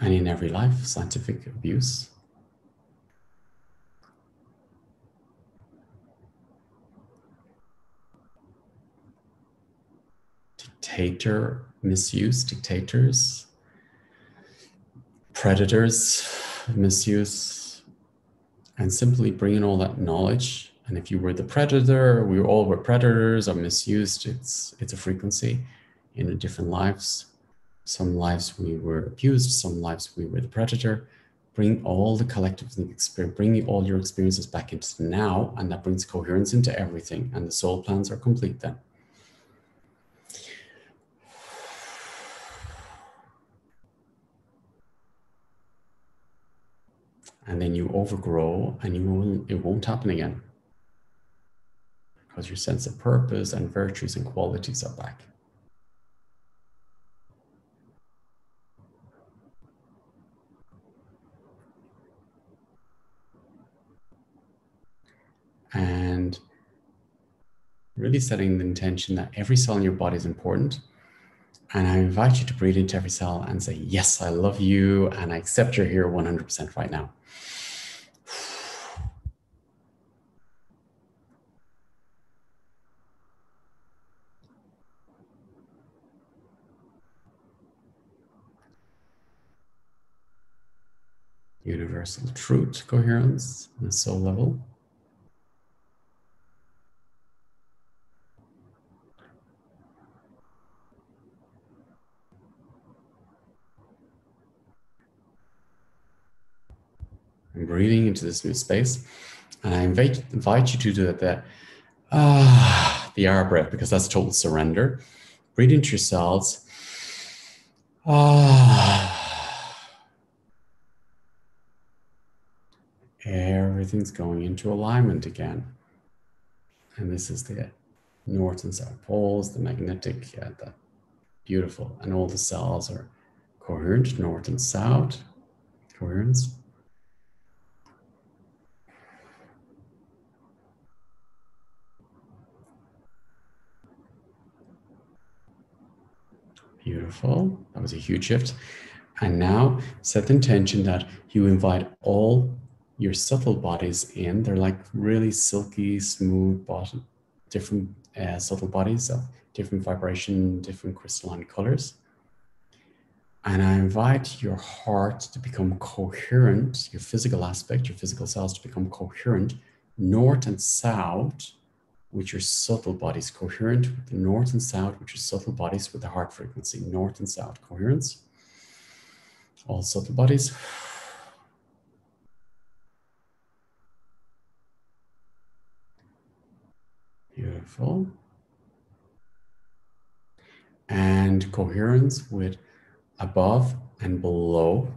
And in every life, scientific abuse. Dictator misuse, dictators, predators misuse, and simply bringing all that knowledge. And if you were the predator, we all were predators or misused. It's a frequency in different lives. Some lives we were abused, some lives we were the predator. Bring all the collective experience, bring all your experiences back into the now, and that brings coherence into everything. And the soul plans are complete then. And then you overgrow, and it won't happen again, because your sense of purpose and virtues and qualities are back. And really setting the intention that every cell in your body is important. And I invite you to breathe into every cell and say, yes, I love you, and I accept you're here 100% right now. Universal truth, coherence, on the soul level. And breathing into this new space. And I invite you to do that the R breath, because that's total surrender. Breathe into your cells. Everything's going into alignment again. And this is the north and south poles, the magnetic, the beautiful. And all the cells are coherent, north and south, coherence. Beautiful. That was a huge shift. And now set the intention that you invite all your subtle bodies in. They're like really silky, smooth bottom, different subtle bodies of different vibration, different crystalline colors. And I invite your heart to become coherent, your physical aspect, your physical cells to become coherent, north and south, with your subtle bodies, coherent with the north and south, with your subtle bodies with the heart frequency, north and south, coherence. All subtle bodies. Beautiful. And coherence with above and below,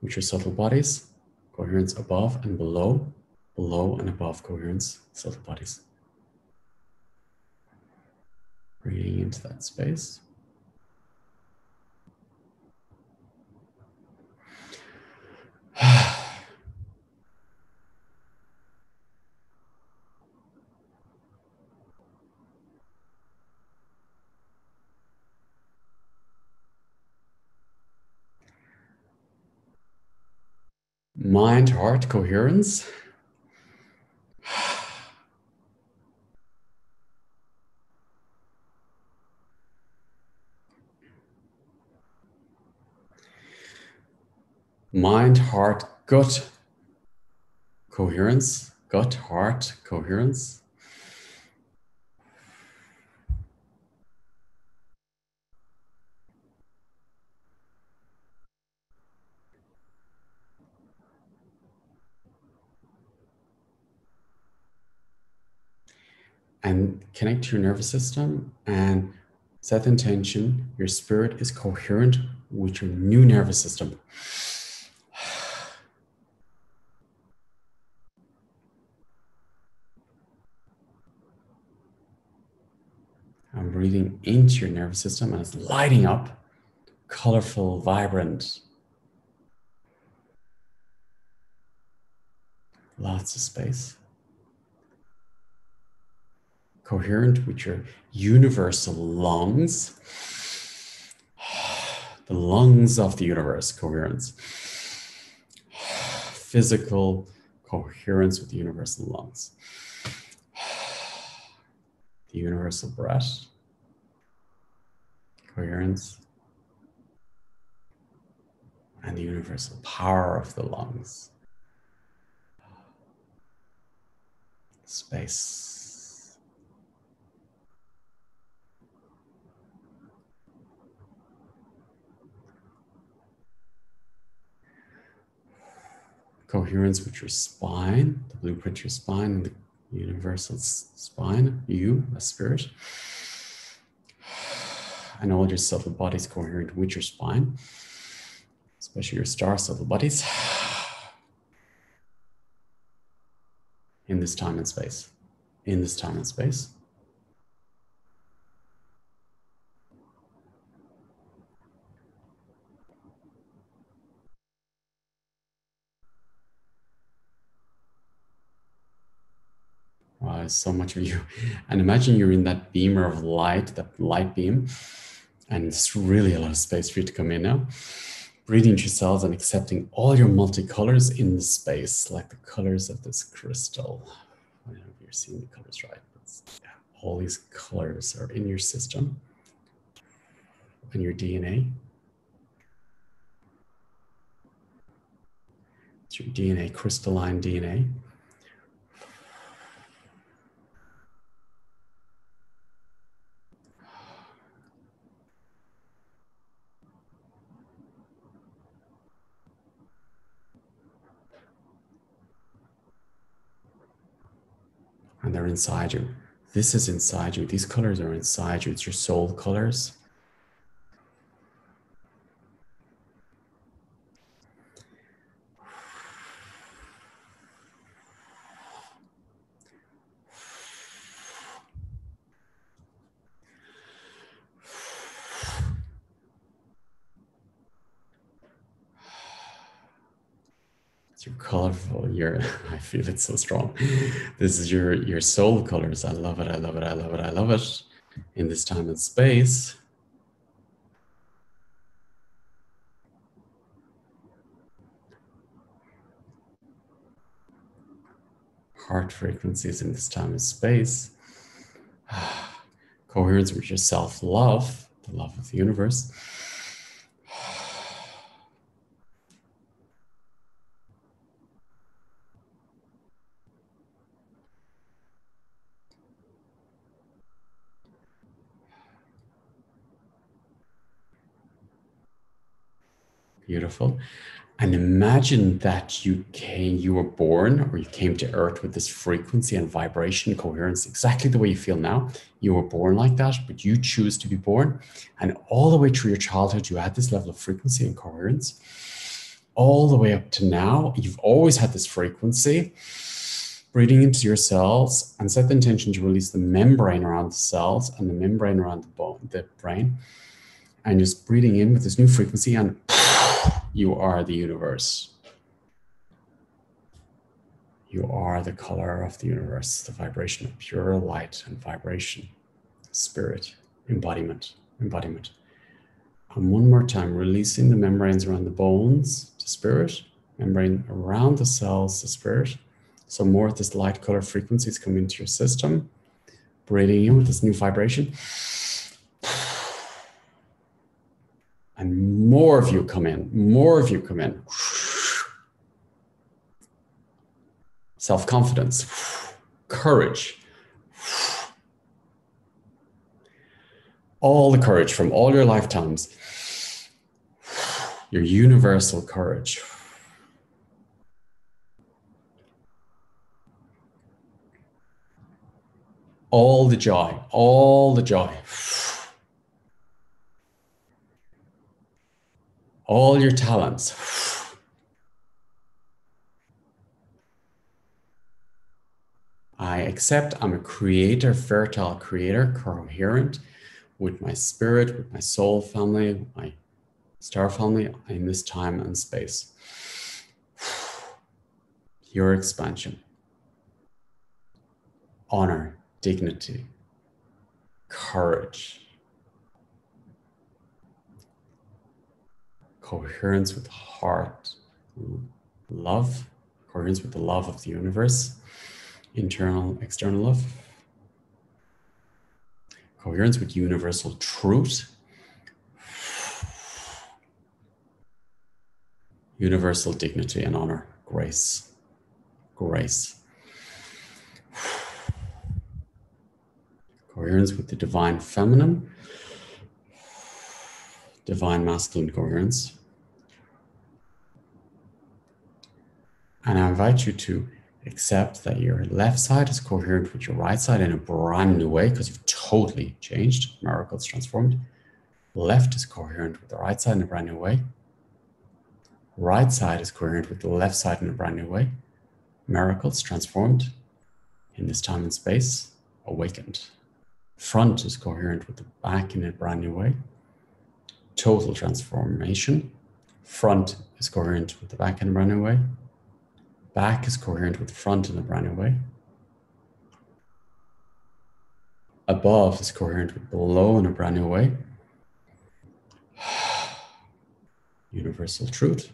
with your subtle bodies. Coherence above and below, below and above coherence, subtle bodies. Breathing into that space. Mind, heart, coherence. Mind, heart, gut, coherence. Gut, heart, coherence. and connect to your nervous system and set the intention. Your spirit is coherent with your new nervous system. I'm breathing into your nervous system and it's lighting up, colorful, vibrant. Lots of space. Coherent with your universal lungs. The lungs of the universe, coherence. Physical coherence with the universal lungs. The universal breath. Coherence. And the universal power of the lungs. Space. Coherence with your spine, the blueprint, your spine, and the universal spine, you, a spirit. And all your subtle bodies coherent with your spine, especially your star subtle bodies. In this time and space. In this time and space. Wow, so much of you. And imagine you're in that beamer of light, that light beam, and it's really a lot of space for you to come in now. Breathing into your cells and accepting all your multicolors in the space, like the colors of this crystal. I don't know if you're seeing the colors right, but yeah, all these colors are in your system and your DNA. It's your DNA, crystalline DNA. And they're inside you. This is inside you. These colors are inside you. It's your soul colors. It's your colorful, I feel it so strong. This is your soul colors. I love it, I love it, I love it, I love it. In this time and space. Heart frequencies in this time and space. Coherence with your self-love, the love of the universe. Beautiful. And imagine that you were born or you came to Earth with this frequency and vibration, coherence, exactly the way you feel now. You were born like that, but you choose to be born. And all the way through your childhood, you had this level of frequency and coherence. All the way up to now, you've always had this frequency. Breathing into your cells and set the intention to release the membrane around the cells and the membrane around the brain. And just breathing in with this new frequency and you are the universe. You are the color of the universe, the vibration of pure light and vibration, spirit, embodiment. And one more time, releasing the membranes around the bones to spirit, membrane around the cells to spirit. So more of this light color frequencies come into your system, breathing in with this new vibration. And more of you come in, more of you come in. Self-confidence, courage. All the courage from all your lifetimes. Your universal courage. all the joy, all the joy. All your talents. I accept I'm a creator, fertile creator, coherent with my spirit, with my soul family, my star family in this time and space. Your expansion. Honor, dignity, courage, coherence with heart, love, coherence with the love of the universe, internal, external love, coherence with universal truth, universal dignity and honor, grace, grace. Coherence with the divine feminine, divine masculine coherence. And I invite you to accept that your left side is coherent with your right side in a brand new way because you've totally changed, miracles transformed. Left is coherent with the right side in a brand new way. Right side is coherent with the left side in a brand new way. Miracles transformed in this time and space, awakened. Front is coherent with the back in a brand new way. Total transformation. Front is coherent with the back in a brand new way. Back is coherent with the front in a brand new way. Above is coherent with below in a brand new way. Universal truth.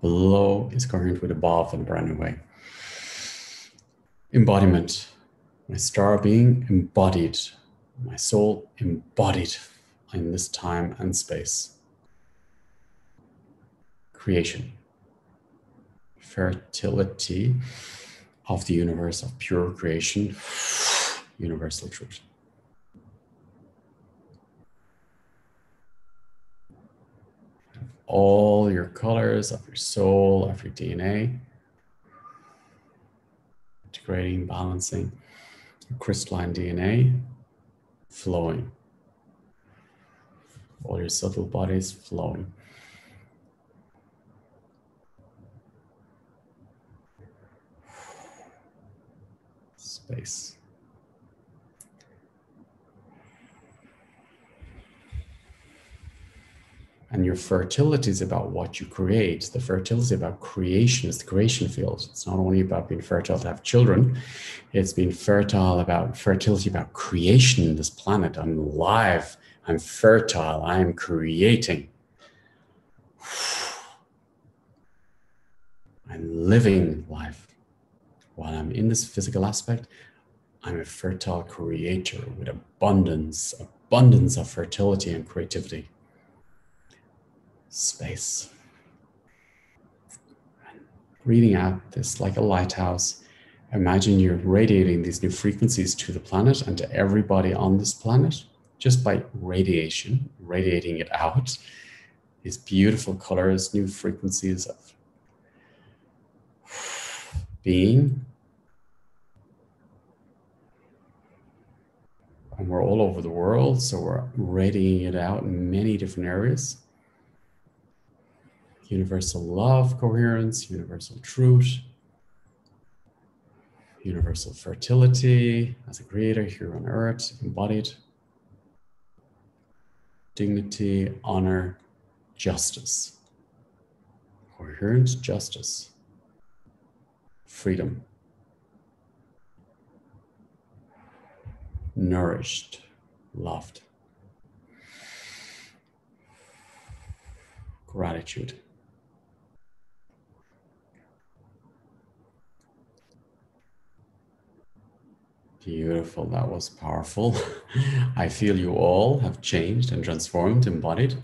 Below is coherent with above in a brand new way. Embodiment. My star being embodied. My soul embodied in this time and space. Creation. Fertility of the universe of pure creation. Universal truth. All your colors of your soul, of your DNA. Integrating, balancing. Crystalline DNA flowing. All your subtle bodies flowing. Space. And your fertility is about what you create. The fertility about creation is the creation field. It's not only about being fertile to have children. It's being fertile about fertility about creation in this planet. I'm alive. I'm fertile. I'm creating. I'm living life. While I'm in this physical aspect, I'm a fertile creator with abundance of fertility and creativity. Space. Breathing out this like a lighthouse. Imagine you're radiating these new frequencies to the planet and to everybody on this planet just by radiation, radiating it out. These beautiful colors, new frequencies of being. And we're all over the world, so we're radiating it out in many different areas. Universal love, coherence, universal truth, universal fertility as a creator here on earth, embodied. Dignity, honor, justice. Coherent justice. Freedom. Nourished, loved. Gratitude. Beautiful, that was powerful. I feel you all have changed and transformed, embodied.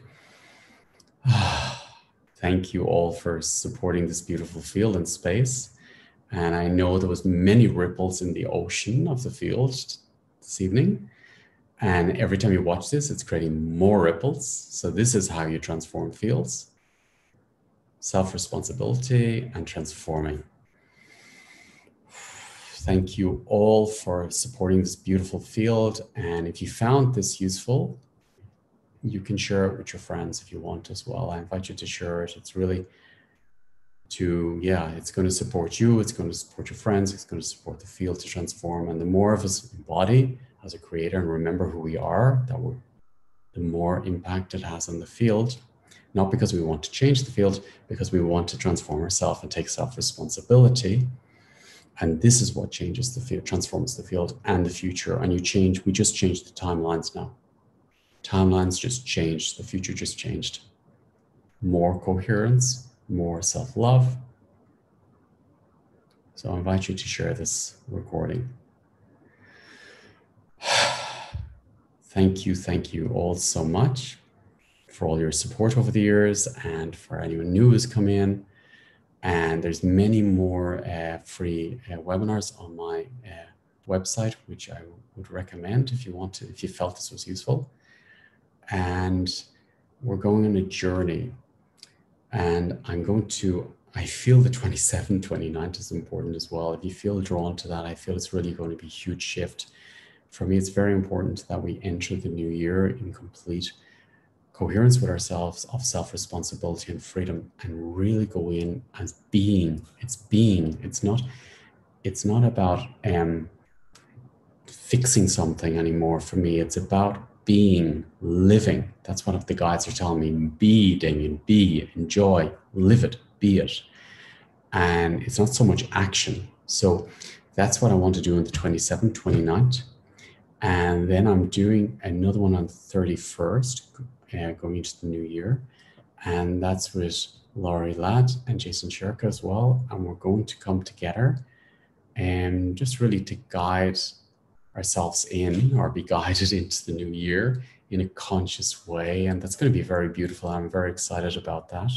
Thank you all for supporting this beautiful field and space. And I know there was many ripples in the ocean of the field this evening. And every time you watch this, it's creating more ripples. So this is how you transform fields. Self-responsibility and transforming. Thank you all for supporting this beautiful field. And if you found this useful, you can share it with your friends if you want as well. I invite you to share it. It's really it's going to support you. It's going to support your friends. It's going to support the field to transform. And the more of us embody as a creator and remember who we are, the more impact it has on the field. Not because we want to change the field, because we want to transform ourselves and take self-responsibility. And this is what changes the field, transforms the field and the future. And we just changed the timelines now. Timelines just changed, the future just changed. More coherence, more self-love. So I invite you to share this recording. Thank you all so much for all your support over the years, and for anyone new who's come in. And there's many more free webinars on my website, which I would recommend if you felt this was useful. And we're going on a journey, and I feel the 27th, 29th is important as well. If you feel drawn to that, I feel it's really going to be a huge shift. For me, it's very important that we enter the new year in complete coherence with ourselves, of self-responsibility and freedom, and really go in as being. It's being. It's not about fixing something anymore. For me, it's about being, living. That's what the guides are telling me. Be, Damien, be, enjoy, live it, be it. And it's not so much action. So that's what I want to do on the 27th, 29th. And then I'm doing another one on the 31st, going into the new year. And that's with Laurie Ladd and Jason Shirka as well. And we're going to come together and just really to guide ourselves in, or be guided into the new year in a conscious way. And that's going to be very beautiful. I'm very excited about that.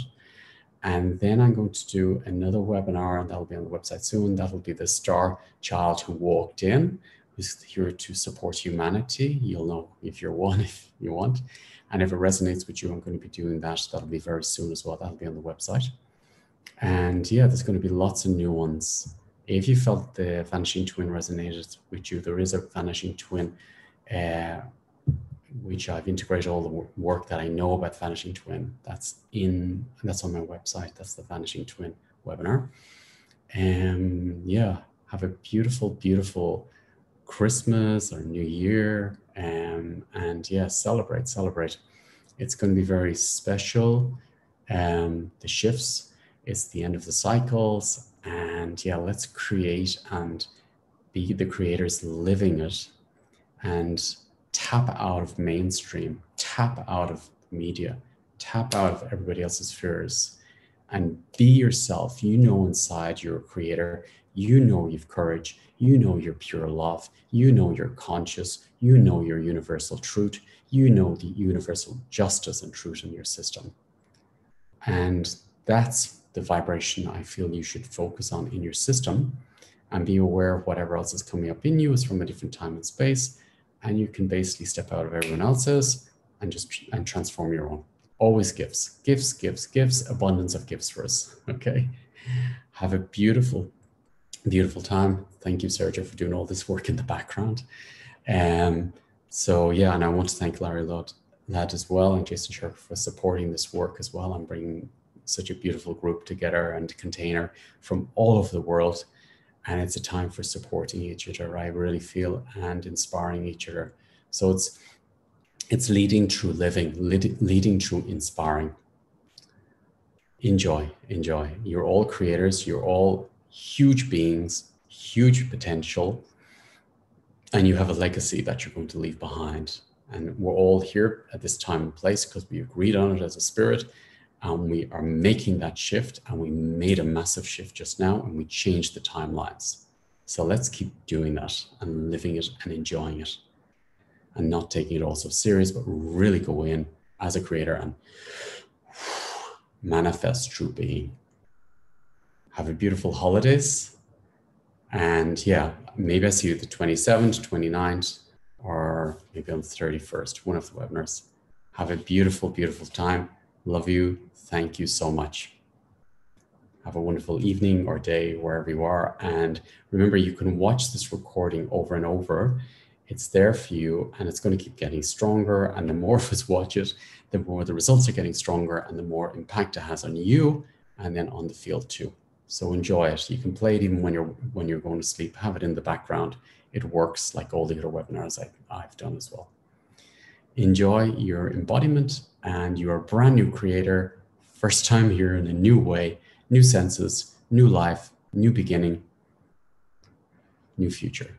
And then I'm going to do another webinar, and that'll be on the website soon. That'll be the Star Child Who Walked In, who's here to support humanity. You'll know if you're one, if you want. And if it resonates with you, I'm going to be doing that. That'll be very soon as well. That'll be on the website. And yeah, there's going to be lots of new ones. If you felt the Vanishing Twin resonated with you, there is a Vanishing Twin, which I've integrated all the work that I know about Vanishing Twin. That's on my website. That's the Vanishing Twin webinar. Yeah, have a beautiful, beautiful Christmas or New Year. And yeah, celebrate. It's going to be very special. The shifts, it's the end of the cycles. And yeah, let's create and be the creators living it, and tap out of mainstream, tap out of media, tap out of everybody else's fears, and be yourself. You know inside you're a creator. You know you've courage. You know you're pure love. You know you're conscious. You know your universal truth. You know the universal justice and truth in your system. And that's the vibration I feel you should focus on in your system, and be aware of whatever else is coming up in you is from a different time and space. And you can basically step out of everyone else's and transform your own. Always gifts, abundance of gifts for us. Okay. Have a beautiful, beautiful time. Thank you, Sergio, for doing all this work in the background. So yeah, and I want to thank Larry Ladd as well, and Jason Shirk for supporting this work as well. I'm bringing such a beautiful group together and container from all over the world. And it's a time for supporting each other, I really feel, and inspiring each other. So it's leading through living, leading through inspiring. Enjoy. You're all creators. You're all huge beings, huge potential. And you have a legacy that you're going to leave behind. And we're all here at this time and place because we agreed on it as a spirit. And we are making that shift, and we made a massive shift just now, and we changed the timelines. So let's keep doing that and living it and enjoying it, and not taking it all so serious, but really go in as a creator and manifest true being. Have a beautiful holidays. And yeah, maybe I see you the 27th, 29th, or maybe on the 31st, one of the webinars. Have a beautiful, beautiful time. Love you. Thank you so much. Have a wonderful evening or day wherever you are. And remember, you can watch this recording over and over. It's there for you, and it's going to keep getting stronger. And the more of us watch it, the more the results are getting stronger and the more impact it has on you and then on the field too. So enjoy it. You can play it even when you're going to sleep. Have it in the background. It works like all the other webinars I've done as well. Enjoy your embodiment, and you're a brand new creator. First time here in a new way, new senses, new life, new beginning, new future.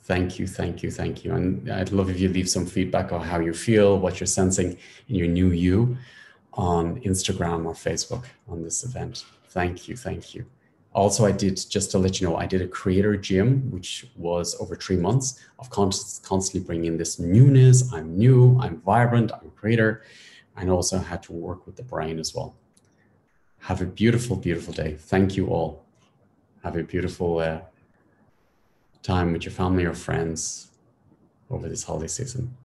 Thank you, thank you, thank you. And I'd love if you leave some feedback on how you feel, what you're sensing in your new you on Instagram or Facebook on this event. Thank you, thank you. Also, just to let you know, I did a creator gym, which was over 3 months of constantly bringing in this newness. I'm new, I'm vibrant, I'm a creator, and also had to work with the brain as well. Have a beautiful, beautiful day. Thank you all. Have a beautiful time with your family or friends over this holiday season.